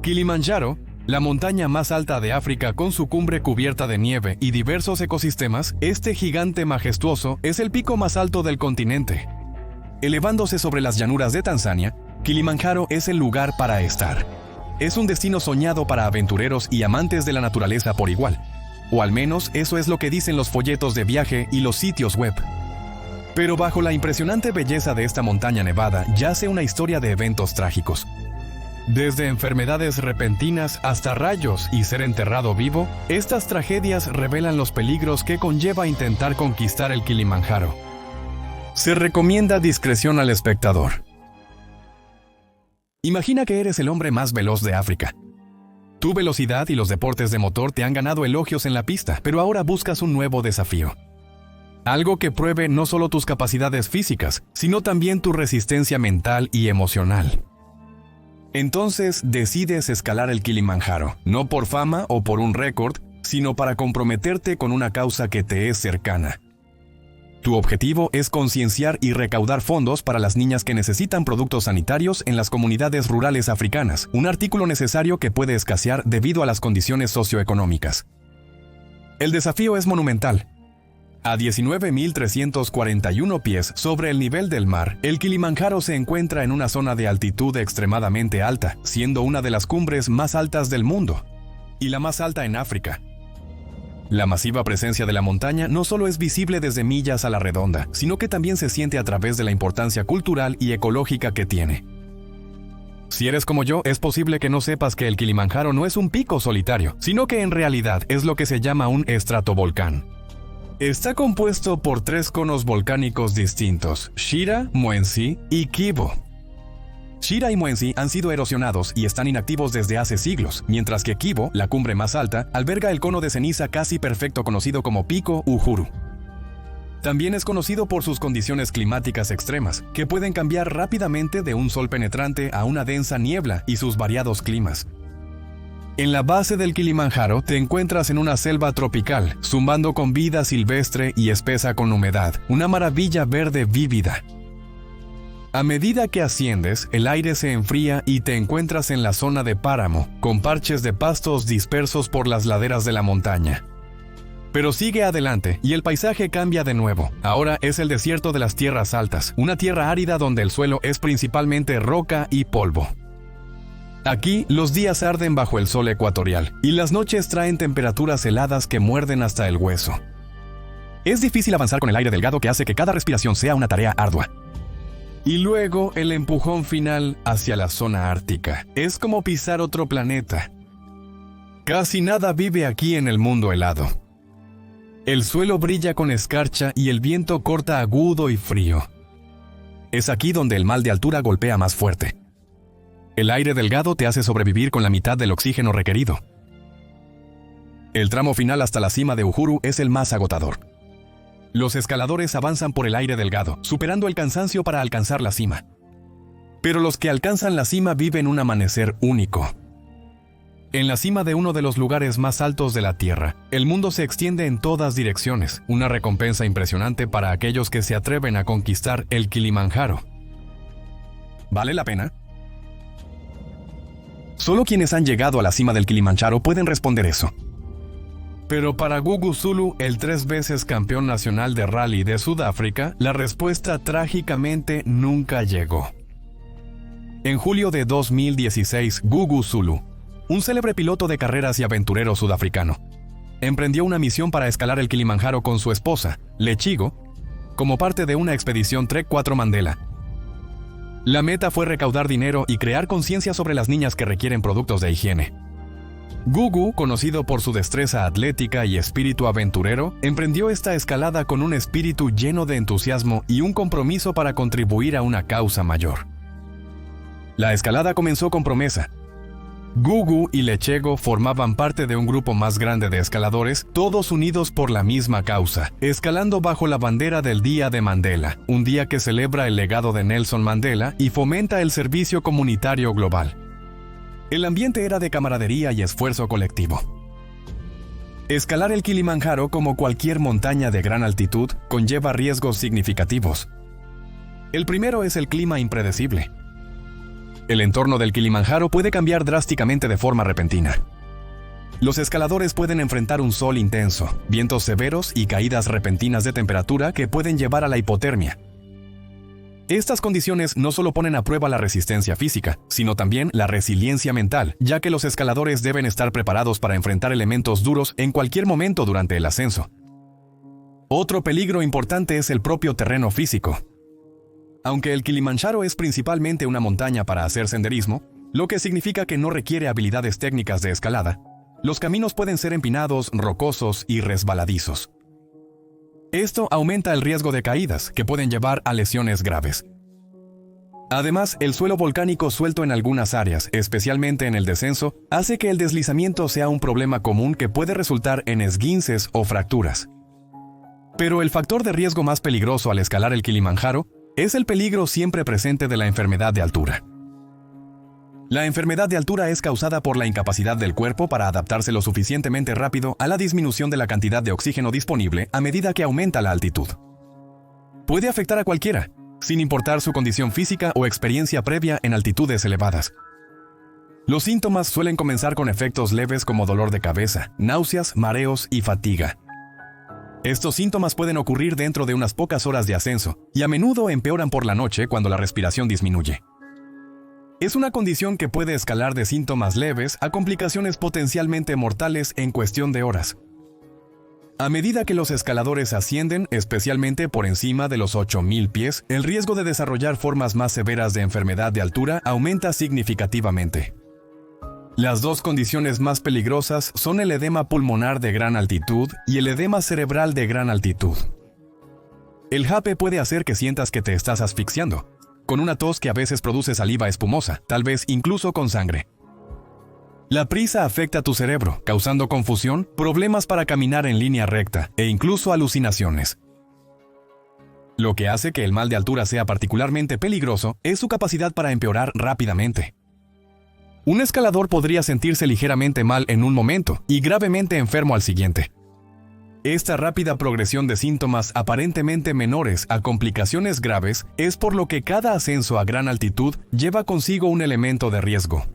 Kilimanjaro, la montaña más alta de África con su cumbre cubierta de nieve y diversos ecosistemas, este gigante majestuoso es el pico más alto del continente. Elevándose sobre las llanuras de Tanzania, Kilimanjaro es el lugar para estar. Es un destino soñado para aventureros y amantes de la naturaleza por igual. O al menos eso es lo que dicen los folletos de viaje y los sitios web. Pero bajo la impresionante belleza de esta montaña nevada yace una historia de eventos trágicos. Desde enfermedades repentinas hasta rayos y ser enterrado vivo, estas tragedias revelan los peligros que conlleva intentar conquistar el Kilimanjaro. Se recomienda discreción al espectador. Imagina que eres el hombre más veloz de África. Tu velocidad y los deportes de motor te han ganado elogios en la pista, pero ahora buscas un nuevo desafío. Algo que pruebe no solo tus capacidades físicas, sino también tu resistencia mental y emocional. Entonces decides escalar el Kilimanjaro, no por fama o por un récord, sino para comprometerte con una causa que te es cercana. Tu objetivo es concienciar y recaudar fondos para las niñas que necesitan productos sanitarios en las comunidades rurales africanas, un artículo necesario que puede escasear debido a las condiciones socioeconómicas. El desafío es monumental. A 19.341 pies sobre el nivel del mar, el Kilimanjaro se encuentra en una zona de altitud extremadamente alta, siendo una de las cumbres más altas del mundo, y la más alta en África. La masiva presencia de la montaña no solo es visible desde millas a la redonda, sino que también se siente a través de la importancia cultural y ecológica que tiene. Si eres como yo, es posible que no sepas que el Kilimanjaro no es un pico solitario, sino que en realidad es lo que se llama un estratovolcán. Está compuesto por 3 conos volcánicos distintos, Shira, Mwenzi y Kibo. Shira y Mwenzi han sido erosionados y están inactivos desde hace siglos, mientras que Kibo, la cumbre más alta, alberga el cono de ceniza casi perfecto conocido como Pico Uhuru. También es conocido por sus condiciones climáticas extremas, que pueden cambiar rápidamente de un sol penetrante a una densa niebla y sus variados climas. En la base del Kilimanjaro te encuentras en una selva tropical, zumbando con vida silvestre y espesa con humedad, una maravilla verde vívida. A medida que asciendes, el aire se enfría y te encuentras en la zona de páramo, con parches de pastos dispersos por las laderas de la montaña. Pero sigue adelante y el paisaje cambia de nuevo. Ahora es el desierto de las tierras altas, una tierra árida donde el suelo es principalmente roca y polvo. Aquí, los días arden bajo el sol ecuatorial, y las noches traen temperaturas heladas que muerden hasta el hueso. Es difícil avanzar con el aire delgado que hace que cada respiración sea una tarea ardua. Y luego, el empujón final hacia la zona ártica. Es como pisar otro planeta. Casi nada vive aquí en el mundo helado. El suelo brilla con escarcha y el viento corta agudo y frío. Es aquí donde el mal de altura golpea más fuerte. El aire delgado te hace sobrevivir con la mitad del oxígeno requerido. El tramo final hasta la cima de Uhuru es el más agotador. Los escaladores avanzan por el aire delgado, superando el cansancio para alcanzar la cima. Pero los que alcanzan la cima viven un amanecer único. En la cima de uno de los lugares más altos de la Tierra, el mundo se extiende en todas direcciones, una recompensa impresionante para aquellos que se atreven a conquistar el Kilimanjaro. ¿Vale la pena? Solo quienes han llegado a la cima del Kilimanjaro pueden responder eso. Pero para Gugu Zulu, el 3 veces campeón nacional de rally de Sudáfrica, la respuesta trágicamente nunca llegó. En julio de 2016, Gugu Zulu, un célebre piloto de carreras y aventurero sudafricano, emprendió una misión para escalar el Kilimanjaro con su esposa, Lechigo, como parte de una expedición Trek 4 Mandela. La meta fue recaudar dinero y crear conciencia sobre las niñas que requieren productos de higiene. Gugu, conocido por su destreza atlética y espíritu aventurero, emprendió esta escalada con un espíritu lleno de entusiasmo y un compromiso para contribuir a una causa mayor. La escalada comenzó con promesa. Gugu y Lechego formaban parte de un grupo más grande de escaladores, todos unidos por la misma causa, escalando bajo la bandera del Día de Mandela, un día que celebra el legado de Nelson Mandela y fomenta el servicio comunitario global. El ambiente era de camaradería y esfuerzo colectivo. Escalar el Kilimanjaro, como cualquier montaña de gran altitud, conlleva riesgos significativos. El primero es el clima impredecible. El entorno del Kilimanjaro puede cambiar drásticamente de forma repentina. Los escaladores pueden enfrentar un sol intenso, vientos severos y caídas repentinas de temperatura que pueden llevar a la hipotermia. Estas condiciones no solo ponen a prueba la resistencia física, sino también la resiliencia mental, ya que los escaladores deben estar preparados para enfrentar elementos duros en cualquier momento durante el ascenso. Otro peligro importante es el propio terreno físico. Aunque el Kilimanjaro es principalmente una montaña para hacer senderismo, lo que significa que no requiere habilidades técnicas de escalada, los caminos pueden ser empinados, rocosos y resbaladizos. Esto aumenta el riesgo de caídas, que pueden llevar a lesiones graves. Además, el suelo volcánico suelto en algunas áreas, especialmente en el descenso, hace que el deslizamiento sea un problema común que puede resultar en esguinces o fracturas. Pero el factor de riesgo más peligroso al escalar el Kilimanjaro es el peligro siempre presente de la enfermedad de altura. La enfermedad de altura es causada por la incapacidad del cuerpo para adaptarse lo suficientemente rápido a la disminución de la cantidad de oxígeno disponible a medida que aumenta la altitud. Puede afectar a cualquiera, sin importar su condición física o experiencia previa en altitudes elevadas. Los síntomas suelen comenzar con efectos leves como dolor de cabeza, náuseas, mareos y fatiga. Estos síntomas pueden ocurrir dentro de unas pocas horas de ascenso y a menudo empeoran por la noche cuando la respiración disminuye. Es una condición que puede escalar de síntomas leves a complicaciones potencialmente mortales en cuestión de horas. A medida que los escaladores ascienden, especialmente por encima de los 8.000 pies, el riesgo de desarrollar formas más severas de enfermedad de altura aumenta significativamente. Las dos condiciones más peligrosas son el edema pulmonar de gran altitud y el edema cerebral de gran altitud. El HAPE puede hacer que sientas que te estás asfixiando, con una tos que a veces produce saliva espumosa, tal vez incluso con sangre. La prisa afecta a tu cerebro, causando confusión, problemas para caminar en línea recta e incluso alucinaciones. Lo que hace que el mal de altura sea particularmente peligroso es su capacidad para empeorar rápidamente. Un escalador podría sentirse ligeramente mal en un momento y gravemente enfermo al siguiente. Esta rápida progresión de síntomas aparentemente menores a complicaciones graves es por lo que cada ascenso a gran altitud lleva consigo un elemento de riesgo.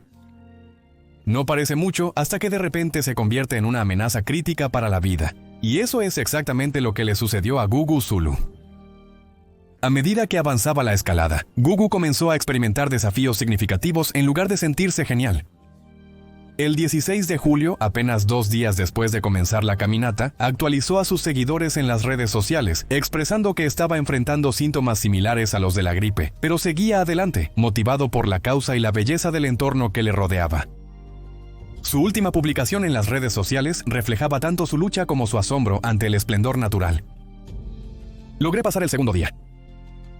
No parece mucho hasta que de repente se convierte en una amenaza crítica para la vida, y eso es exactamente lo que le sucedió a Gugu Zulu. A medida que avanzaba la escalada, Gugu comenzó a experimentar desafíos significativos en lugar de sentirse genial. El 16 de julio, apenas 2 días después de comenzar la caminata, actualizó a sus seguidores en las redes sociales, expresando que estaba enfrentando síntomas similares a los de la gripe, pero seguía adelante, motivado por la causa y la belleza del entorno que le rodeaba. Su última publicación en las redes sociales reflejaba tanto su lucha como su asombro ante el esplendor natural. Logré pasar el segundo día.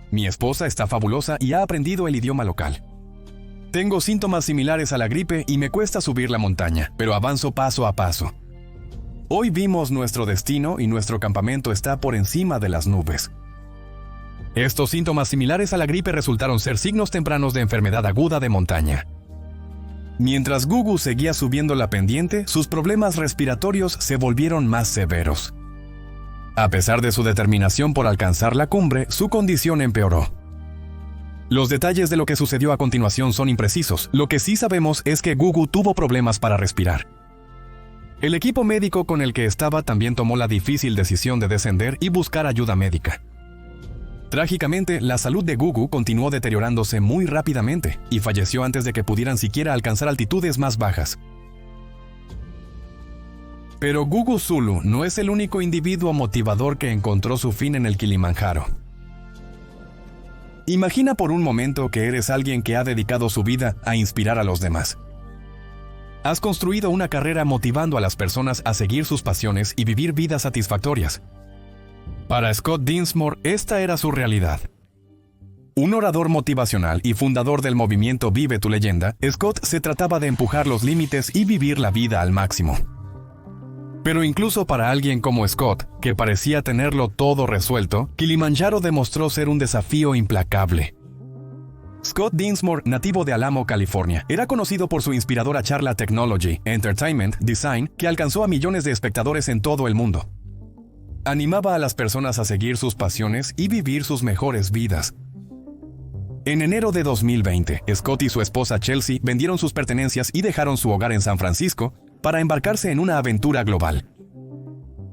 Mi esposa está fabulosa y ha aprendido el idioma local. Tengo síntomas similares a la gripe y me cuesta subir la montaña, pero avanzo paso a paso. Hoy vimos nuestro destino y nuestro campamento está por encima de las nubes. Estos síntomas similares a la gripe resultaron ser signos tempranos de enfermedad aguda de montaña. Mientras Gugu seguía subiendo la pendiente, sus problemas respiratorios se volvieron más severos. A pesar de su determinación por alcanzar la cumbre, su condición empeoró. Los detalles de lo que sucedió a continuación son imprecisos. Lo que sí sabemos es que Gugu tuvo problemas para respirar. El equipo médico con el que estaba también tomó la difícil decisión de descender y buscar ayuda médica. Trágicamente, la salud de Gugu continuó deteriorándose muy rápidamente y falleció antes de que pudieran siquiera alcanzar altitudes más bajas. Pero Gugu Zulu no es el único individuo motivador que encontró su fin en el Kilimanjaro. Imagina por un momento que eres alguien que ha dedicado su vida a inspirar a los demás. Has construido una carrera motivando a las personas a seguir sus pasiones y vivir vidas satisfactorias. Para Scott Dinsmore, esta era su realidad. Un orador motivacional y fundador del movimiento Vive tu leyenda, Scott se trataba de empujar los límites y vivir la vida al máximo. Pero incluso para alguien como Scott, que parecía tenerlo todo resuelto, Kilimanjaro demostró ser un desafío implacable. Scott Dinsmore, nativo de Alamo, California, era conocido por su inspiradora charla Technology, Entertainment, Design, que alcanzó a millones de espectadores en todo el mundo. Animaba a las personas a seguir sus pasiones y vivir sus mejores vidas. En enero de 2020, Scott y su esposa Chelsea vendieron sus pertenencias y dejaron su hogar en San Francisco para embarcarse en una aventura global.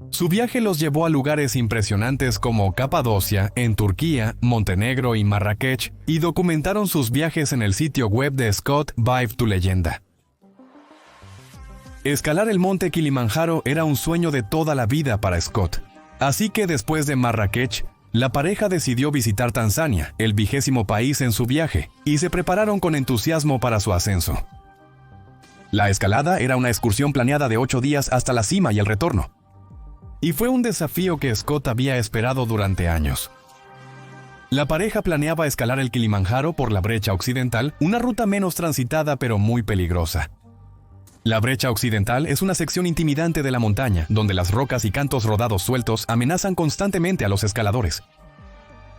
Su viaje los llevó a lugares impresionantes como Capadocia, en Turquía, Montenegro y Marrakech, y documentaron sus viajes en el sitio web de Scott, Vive tu leyenda. Escalar el monte Kilimanjaro era un sueño de toda la vida para Scott. Así que después de Marrakech, la pareja decidió visitar Tanzania, el 20º país en su viaje, y se prepararon con entusiasmo para su ascenso. La escalada era una excursión planeada de 8 días hasta la cima y el retorno. Y fue un desafío que Scott había esperado durante años. La pareja planeaba escalar el Kilimanjaro por la brecha occidental, una ruta menos transitada pero muy peligrosa. La brecha occidental es una sección intimidante de la montaña, donde las rocas y cantos rodados sueltos amenazan constantemente a los escaladores.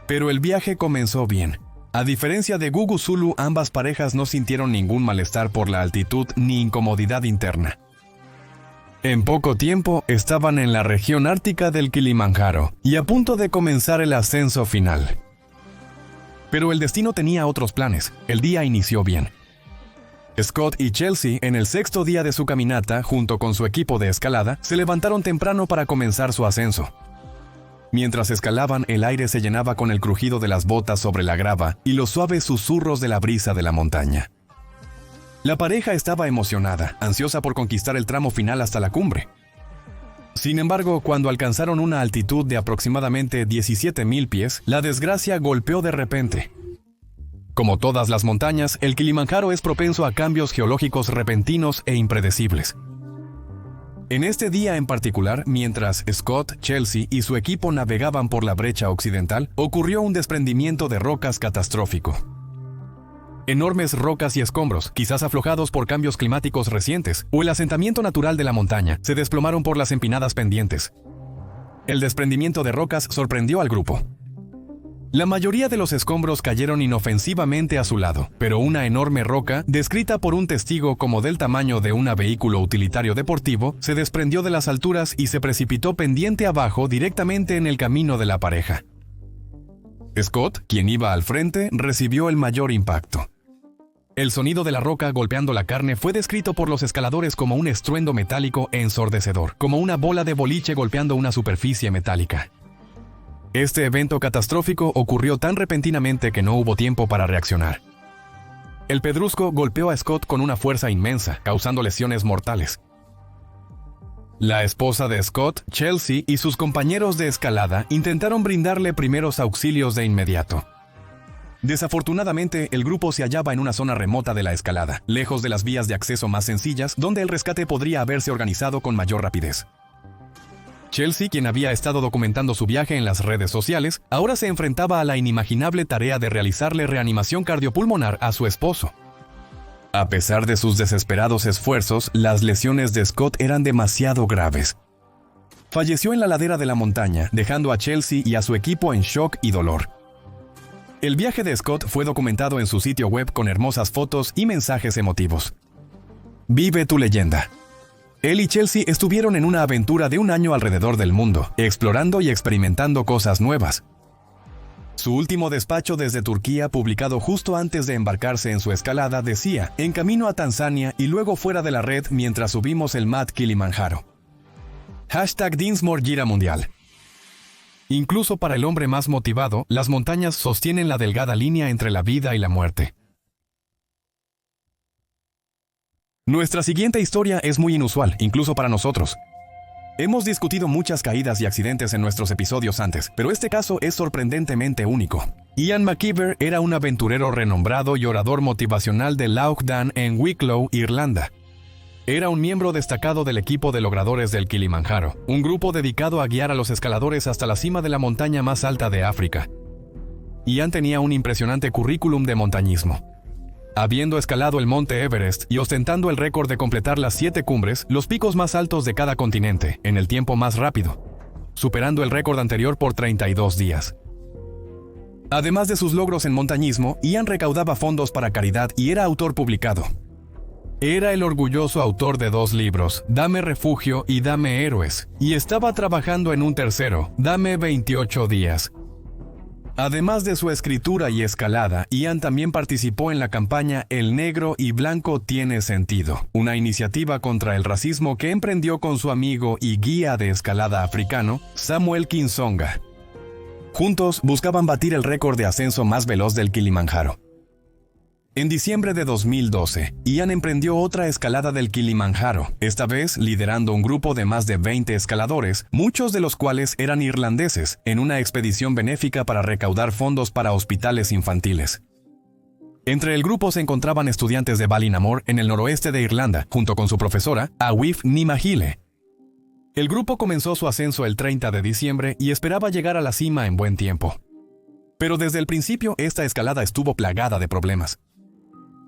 Pero el viaje comenzó bien. A diferencia de Gugu Zulu, ambas parejas no sintieron ningún malestar por la altitud ni incomodidad interna. En poco tiempo estaban en la región ártica del Kilimanjaro y a punto de comenzar el ascenso final. Pero el destino tenía otros planes. El día inició bien. Scott y Chelsea, en el 6º día de su caminata, junto con su equipo de escalada, se levantaron temprano para comenzar su ascenso. Mientras escalaban, el aire se llenaba con el crujido de las botas sobre la grava y los suaves susurros de la brisa de la montaña. La pareja estaba emocionada, ansiosa por conquistar el tramo final hasta la cumbre. Sin embargo, cuando alcanzaron una altitud de aproximadamente 17,000 pies, la desgracia golpeó de repente. Como todas las montañas, el Kilimanjaro es propenso a cambios geológicos repentinos e impredecibles. En este día en particular, mientras Scott, Chelsea y su equipo navegaban por la brecha occidental, ocurrió un desprendimiento de rocas catastrófico. Enormes rocas y escombros, quizás aflojados por cambios climáticos recientes, o el asentamiento natural de la montaña, se desplomaron por las empinadas pendientes. El desprendimiento de rocas sorprendió al grupo. La mayoría de los escombros cayeron inofensivamente a su lado, pero una enorme roca, descrita por un testigo como del tamaño de un vehículo utilitario deportivo, se desprendió de las alturas y se precipitó pendiente abajo directamente en el camino de la pareja. Scott, quien iba al frente, recibió el mayor impacto. El sonido de la roca golpeando la carne fue descrito por los escaladores como un estruendo metálico ensordecedor, como una bola de boliche golpeando una superficie metálica. Este evento catastrófico ocurrió tan repentinamente que no hubo tiempo para reaccionar. El pedrusco golpeó a Scott con una fuerza inmensa, causando lesiones mortales. La esposa de Scott, Chelsea, y sus compañeros de escalada intentaron brindarle primeros auxilios de inmediato. Desafortunadamente, el grupo se hallaba en una zona remota de la escalada, lejos de las vías de acceso más sencillas, donde el rescate podría haberse organizado con mayor rapidez. Chelsea, quien había estado documentando su viaje en las redes sociales, ahora se enfrentaba a la inimaginable tarea de realizarle reanimación cardiopulmonar a su esposo. A pesar de sus desesperados esfuerzos, las lesiones de Scott eran demasiado graves. Falleció en la ladera de la montaña, dejando a Chelsea y a su equipo en shock y dolor. El viaje de Scott fue documentado en su sitio web con hermosas fotos y mensajes emotivos. Vive tu leyenda. Él y Chelsea estuvieron en una aventura de un año alrededor del mundo, explorando y experimentando cosas nuevas. Su último despacho desde Turquía, publicado justo antes de embarcarse en su escalada, decía: en camino a Tanzania y luego fuera de la red mientras subimos el Mat Kilimanjaro. #Dinsmore Gira Mundial. Incluso para el hombre más motivado, las montañas sostienen la delgada línea entre la vida y la muerte. Nuestra siguiente historia es muy inusual, incluso para nosotros. Hemos discutido muchas caídas y accidentes en nuestros episodios antes, pero este caso es sorprendentemente único. Ian McKeever era un aventurero renombrado y orador motivacional de Lough Dan en Wicklow, Irlanda. Era un miembro destacado del equipo de logradores del Kilimanjaro, un grupo dedicado a guiar a los escaladores hasta la cima de la montaña más alta de África. Ian tenía un impresionante currículum de montañismo. Habiendo escalado el monte Everest y ostentando el récord de completar las 7 cumbres, los picos más altos de cada continente, en el tiempo más rápido, superando el récord anterior por 32 días. Además de sus logros en montañismo, Ian recaudaba fondos para caridad y era autor publicado. Era el orgulloso autor de 2 libros, Dame Refugio y Dame Héroes, y estaba trabajando en un tercero, Dame 28 días. Además de su escritura y escalada, Ian también participó en la campaña El negro y blanco tiene sentido, una iniciativa contra el racismo que emprendió con su amigo y guía de escalada africano, Samuel Kinsonga. Juntos buscaban batir el récord de ascenso más veloz del Kilimanjaro. En diciembre de 2012, Ian emprendió otra escalada del Kilimanjaro, esta vez liderando un grupo de más de 20 escaladores, muchos de los cuales eran irlandeses, en una expedición benéfica para recaudar fondos para hospitales infantiles. Entre el grupo se encontraban estudiantes de Ballinamore en el noroeste de Irlanda, junto con su profesora, Awif Nimahile. El grupo comenzó su ascenso el 30 de diciembre y esperaba llegar a la cima en buen tiempo. Pero desde el principio esta escalada estuvo plagada de problemas.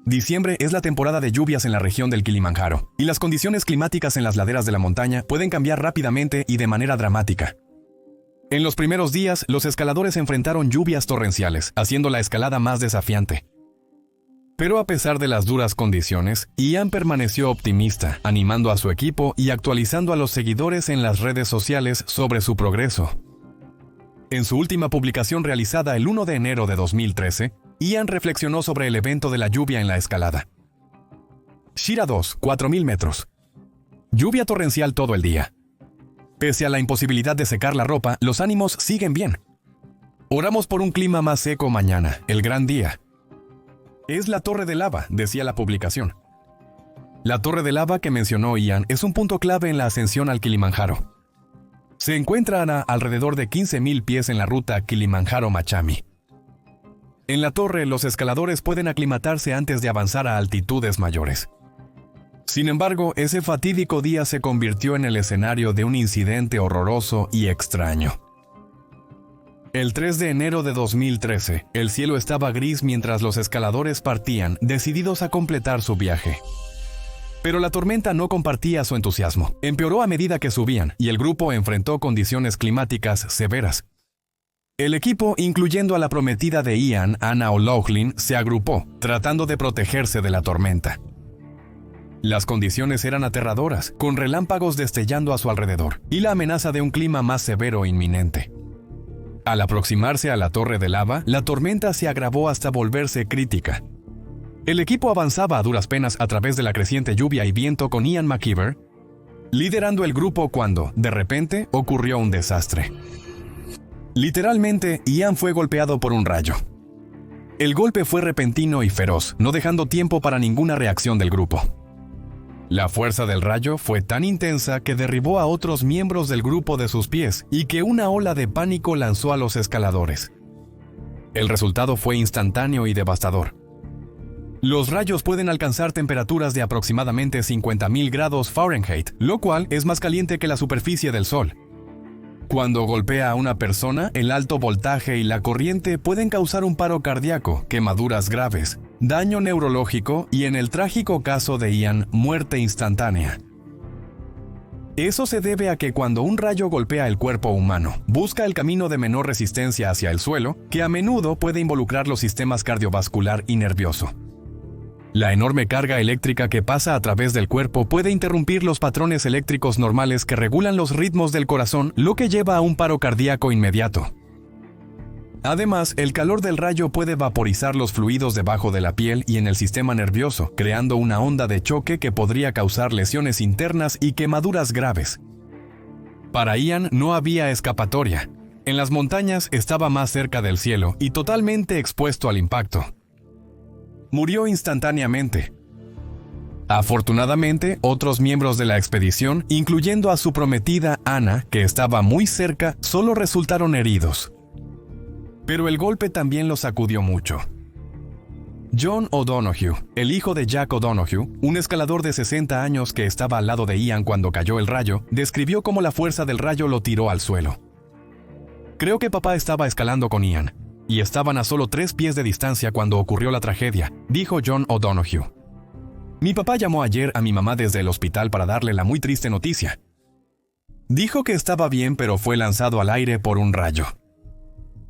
Diciembre es la temporada de lluvias en la región del Kilimanjaro, y las condiciones climáticas en las laderas de la montaña pueden cambiar rápidamente y de manera dramática. En los primeros días, los escaladores enfrentaron lluvias torrenciales, haciendo la escalada más desafiante. Pero a pesar de las duras condiciones, Ian permaneció optimista, animando a su equipo y actualizando a los seguidores en las redes sociales sobre su progreso. En su última publicación realizada el 1 de enero de 2013, Ian reflexionó sobre el evento de la lluvia en la escalada. Shira 2, 4.000 metros. Lluvia torrencial todo el día. Pese a la imposibilidad de secar la ropa, los ánimos siguen bien. Oramos por un clima más seco mañana, el gran día. Es la torre de lava, decía la publicación. La torre de lava que mencionó Ian es un punto clave en la ascensión al Kilimanjaro. Se encuentra a alrededor de 15.000 pies en la ruta Kilimanjaro-Machami. En la torre, los escaladores pueden aclimatarse antes de avanzar a altitudes mayores. Sin embargo, ese fatídico día se convirtió en el escenario de un incidente horroroso y extraño. El 3 de enero de 2013, el cielo estaba gris mientras los escaladores partían, decididos a completar su viaje. Pero la tormenta no compartía su entusiasmo. Empeoró a medida que subían, y el grupo enfrentó condiciones climáticas severas. El equipo, incluyendo a la prometida de Ian, Anna O'Loughlin, se agrupó, tratando de protegerse de la tormenta. Las condiciones eran aterradoras, con relámpagos destellando a su alrededor, y la amenaza de un clima más severo inminente. Al aproximarse a la torre de lava, la tormenta se agravó hasta volverse crítica. El equipo avanzaba a duras penas a través de la creciente lluvia y viento con Ian McKeever liderando el grupo cuando, de repente, ocurrió un desastre. Literalmente, Ian fue golpeado por un rayo. El golpe fue repentino y feroz, no dejando tiempo para ninguna reacción del grupo. La fuerza del rayo fue tan intensa que derribó a otros miembros del grupo de sus pies y que una ola de pánico lanzó a los escaladores. El resultado fue instantáneo y devastador. Los rayos pueden alcanzar temperaturas de aproximadamente 50.000 grados Fahrenheit, lo cual es más caliente que la superficie del Sol. Cuando golpea a una persona, el alto voltaje y la corriente pueden causar un paro cardíaco, quemaduras graves, daño neurológico y, en el trágico caso de Ian, muerte instantánea. Eso se debe a que cuando un rayo golpea el cuerpo humano, busca el camino de menor resistencia hacia el suelo, que a menudo puede involucrar los sistemas cardiovascular y nervioso. La enorme carga eléctrica que pasa a través del cuerpo puede interrumpir los patrones eléctricos normales que regulan los ritmos del corazón, lo que lleva a un paro cardíaco inmediato. Además, el calor del rayo puede vaporizar los fluidos debajo de la piel y en el sistema nervioso, creando una onda de choque que podría causar lesiones internas y quemaduras graves. Para Ian no había escapatoria. En las montañas estaba más cerca del cielo y totalmente expuesto al impacto. Murió instantáneamente. Afortunadamente, otros miembros de la expedición, incluyendo a su prometida Anna, que estaba muy cerca, solo resultaron heridos. Pero el golpe también los sacudió mucho. John O'Donoghue, el hijo de Jack O'Donoghue, un escalador de 60 años que estaba al lado de Ian cuando cayó el rayo, describió cómo la fuerza del rayo lo tiró al suelo. Creo que papá estaba escalando con Ian, y estaban a solo 3 pies de distancia cuando ocurrió la tragedia, dijo John O'Donoghue. Mi papá llamó ayer a mi mamá desde el hospital para darle la muy triste noticia. Dijo que estaba bien, pero fue lanzado al aire por un rayo.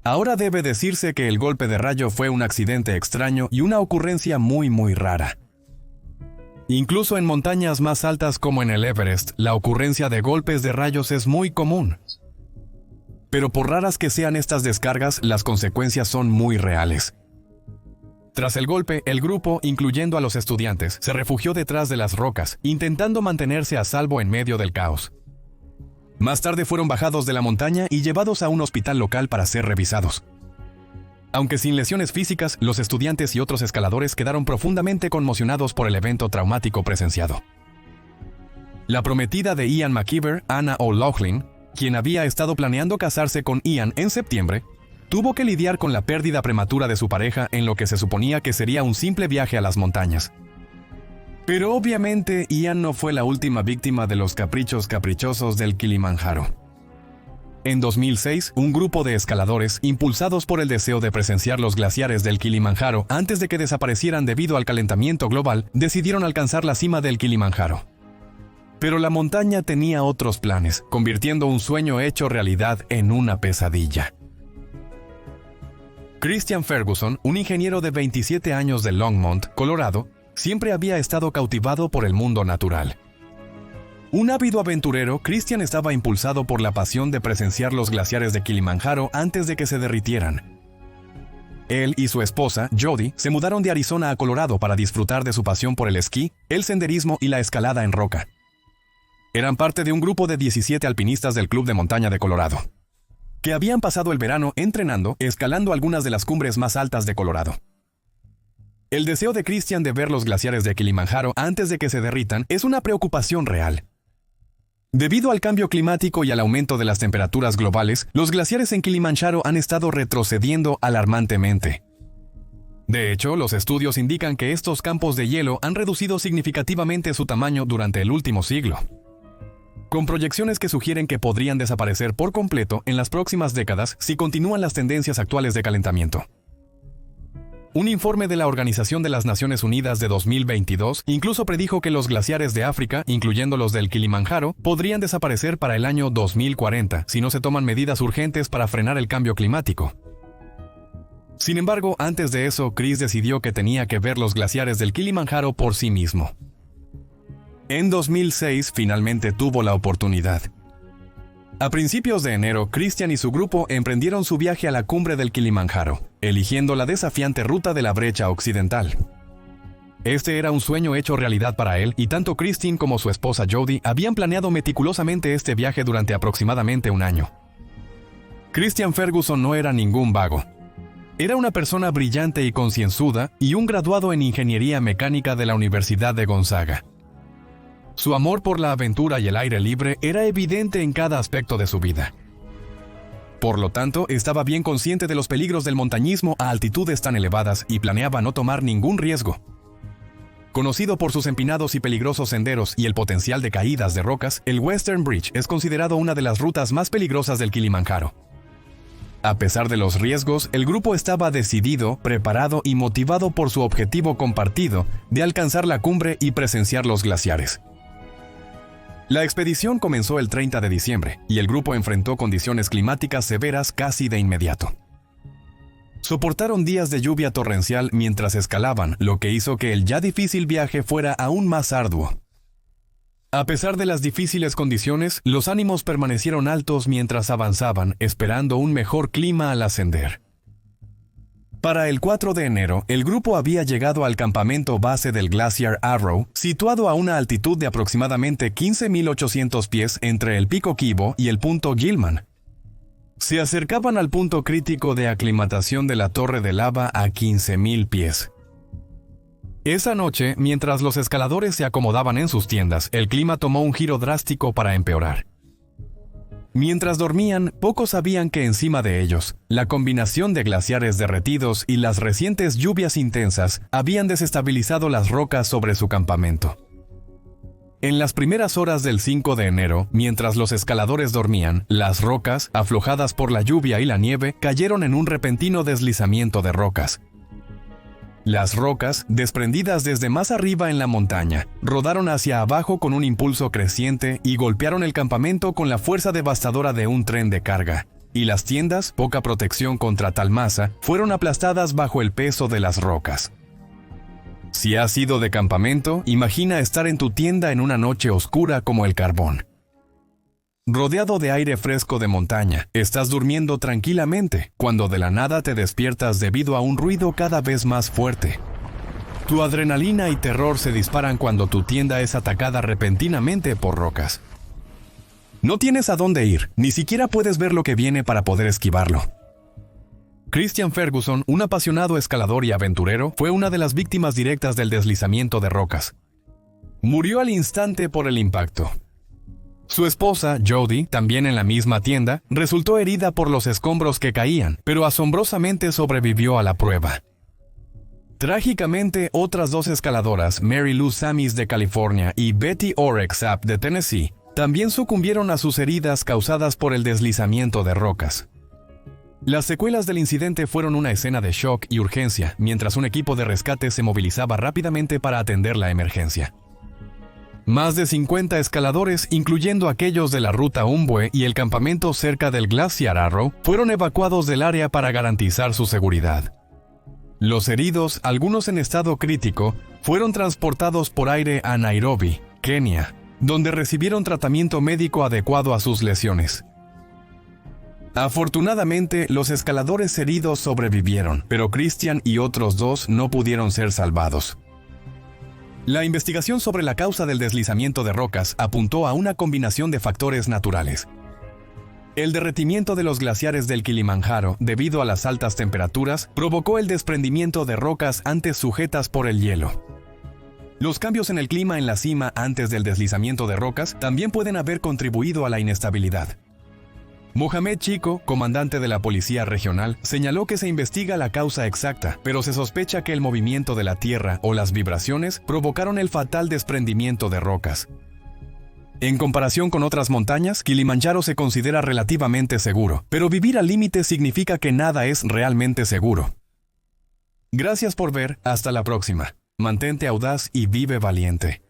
Ahora debe decirse que el golpe de rayo fue un accidente extraño y una ocurrencia muy rara. Incluso en montañas más altas como en el Everest, la ocurrencia de golpes de rayos es muy común. Pero por raras que sean estas descargas, las consecuencias son muy reales. Tras el golpe, el grupo, incluyendo a los estudiantes, se refugió detrás de las rocas, intentando mantenerse a salvo en medio del caos. Más tarde fueron bajados de la montaña y llevados a un hospital local para ser revisados. Aunque sin lesiones físicas, los estudiantes y otros escaladores quedaron profundamente conmocionados por el evento traumático presenciado. La prometida de Ian McKeever, Anna O'Loughlin, quien había estado planeando casarse con Ian en septiembre, tuvo que lidiar con la pérdida prematura de su pareja en lo que se suponía que sería un simple viaje a las montañas. Pero obviamente Ian no fue la última víctima de los caprichos caprichosos del Kilimanjaro. En 2006, un grupo de escaladores, impulsados por el deseo de presenciar los glaciares del Kilimanjaro antes de que desaparecieran debido al calentamiento global, decidieron alcanzar la cima del Kilimanjaro. Pero la montaña tenía otros planes, convirtiendo un sueño hecho realidad en una pesadilla. Christian Ferguson, un ingeniero de 27 años de Longmont, Colorado, siempre había estado cautivado por el mundo natural. Un ávido aventurero, Christian estaba impulsado por la pasión de presenciar los glaciares de Kilimanjaro antes de que se derritieran. Él y su esposa, Jody, se mudaron de Arizona a Colorado para disfrutar de su pasión por el esquí, el senderismo y la escalada en roca. Eran parte de un grupo de 17 alpinistas del Club de Montaña de Colorado, que habían pasado el verano entrenando, escalando algunas de las cumbres más altas de Colorado. El deseo de Christian de ver los glaciares de Kilimanjaro antes de que se derritan es una preocupación real. Debido al cambio climático y al aumento de las temperaturas globales, los glaciares en Kilimanjaro han estado retrocediendo alarmantemente. De hecho, los estudios indican que estos campos de hielo han reducido significativamente su tamaño durante el último siglo, con proyecciones que sugieren que podrían desaparecer por completo en las próximas décadas si continúan las tendencias actuales de calentamiento. Un informe de la Organización de las Naciones Unidas de 2022 incluso predijo que los glaciares de África, incluyendo los del Kilimanjaro, podrían desaparecer para el año 2040 si no se toman medidas urgentes para frenar el cambio climático. Sin embargo, antes de eso, Chris decidió que tenía que ver los glaciares del Kilimanjaro por sí mismo. En 2006, finalmente tuvo la oportunidad. A principios de enero, Christian y su grupo emprendieron su viaje a la cumbre del Kilimanjaro, eligiendo la desafiante ruta de la brecha occidental. Este era un sueño hecho realidad para él, y tanto Christine como su esposa Jody habían planeado meticulosamente este viaje durante aproximadamente un año. Christian Ferguson no era ningún vago. Era una persona brillante y concienzuda, y un graduado en ingeniería mecánica de la Universidad de Gonzaga. Su amor por la aventura y el aire libre era evidente en cada aspecto de su vida. Por lo tanto, estaba bien consciente de los peligros del montañismo a altitudes tan elevadas y planeaba no tomar ningún riesgo. Conocido por sus empinados y peligrosos senderos y el potencial de caídas de rocas, el Western Bridge es considerado una de las rutas más peligrosas del Kilimanjaro. A pesar de los riesgos, el grupo estaba decidido, preparado y motivado por su objetivo compartido de alcanzar la cumbre y presenciar los glaciares. La expedición comenzó el 30 de diciembre y el grupo enfrentó condiciones climáticas severas casi de inmediato. Soportaron días de lluvia torrencial mientras escalaban, lo que hizo que el ya difícil viaje fuera aún más arduo. A pesar de las difíciles condiciones, los ánimos permanecieron altos mientras avanzaban, esperando un mejor clima al ascender. Para el 4 de enero, el grupo había llegado al campamento base del Glaciar Arrow, situado a una altitud de aproximadamente 15.800 pies entre el pico Kibo y el punto Gilman. Se acercaban al punto crítico de aclimatación de la torre de lava a 15.000 pies. Esa noche, mientras los escaladores se acomodaban en sus tiendas, el clima tomó un giro drástico para empeorar. Mientras dormían, pocos sabían que encima de ellos, la combinación de glaciares derretidos y las recientes lluvias intensas habían desestabilizado las rocas sobre su campamento. En las primeras horas del 5 de enero, mientras los escaladores dormían, las rocas, aflojadas por la lluvia y la nieve, cayeron en un repentino deslizamiento de rocas. Las rocas, desprendidas desde más arriba en la montaña, rodaron hacia abajo con un impulso creciente y golpearon el campamento con la fuerza devastadora de un tren de carga. Y las tiendas, poca protección contra tal masa, fueron aplastadas bajo el peso de las rocas. Si has ido de campamento, imagina estar en tu tienda en una noche oscura como el carbón. rodeado de aire fresco de montaña. Estás durmiendo tranquilamente, cuando de la nada te despiertas debido a un ruido cada vez más fuerte. Tu adrenalina y terror se disparan cuando tu tienda es atacada repentinamente por rocas. No tienes a dónde ir, ni siquiera puedes ver lo que viene para poder esquivarlo. Christian Ferguson, un apasionado escalador y aventurero, fue una de las víctimas directas del deslizamiento de rocas. Murió al instante por el impacto. Su esposa, Jody, también en la misma tienda, resultó herida por los escombros que caían, pero asombrosamente sobrevivió a la prueba. Trágicamente, otras dos escaladoras, Mary Lou Samis de California y Betty Oreck Sapp de Tennessee, también sucumbieron a sus heridas causadas por el deslizamiento de rocas. Las secuelas del incidente fueron una escena de shock y urgencia, mientras un equipo de rescate se movilizaba rápidamente para atender la emergencia. Más de 50 escaladores, incluyendo aquellos de la ruta Umbwe y el campamento cerca del Glaciar Arrow, fueron evacuados del área para garantizar su seguridad. Los heridos, algunos en estado crítico, fueron transportados por aire a Nairobi, Kenia, donde recibieron tratamiento médico adecuado a sus lesiones. Afortunadamente, los escaladores heridos sobrevivieron, pero Christian y otros dos no pudieron ser salvados. La investigación sobre la causa del deslizamiento de rocas apuntó a una combinación de factores naturales. El derretimiento de los glaciares del Kilimanjaro, debido a las altas temperaturas, provocó el desprendimiento de rocas antes sujetas por el hielo. Los cambios en el clima en la cima antes del deslizamiento de rocas también pueden haber contribuido a la inestabilidad. Mohamed Chico, comandante de la Policía Regional, señaló que se investiga la causa exacta, pero se sospecha que el movimiento de la Tierra o las vibraciones provocaron el fatal desprendimiento de rocas. En comparación con otras montañas, Kilimanjaro se considera relativamente seguro, pero vivir al límite significa que nada es realmente seguro. Gracias por ver, hasta la próxima. Mantente audaz y vive valiente.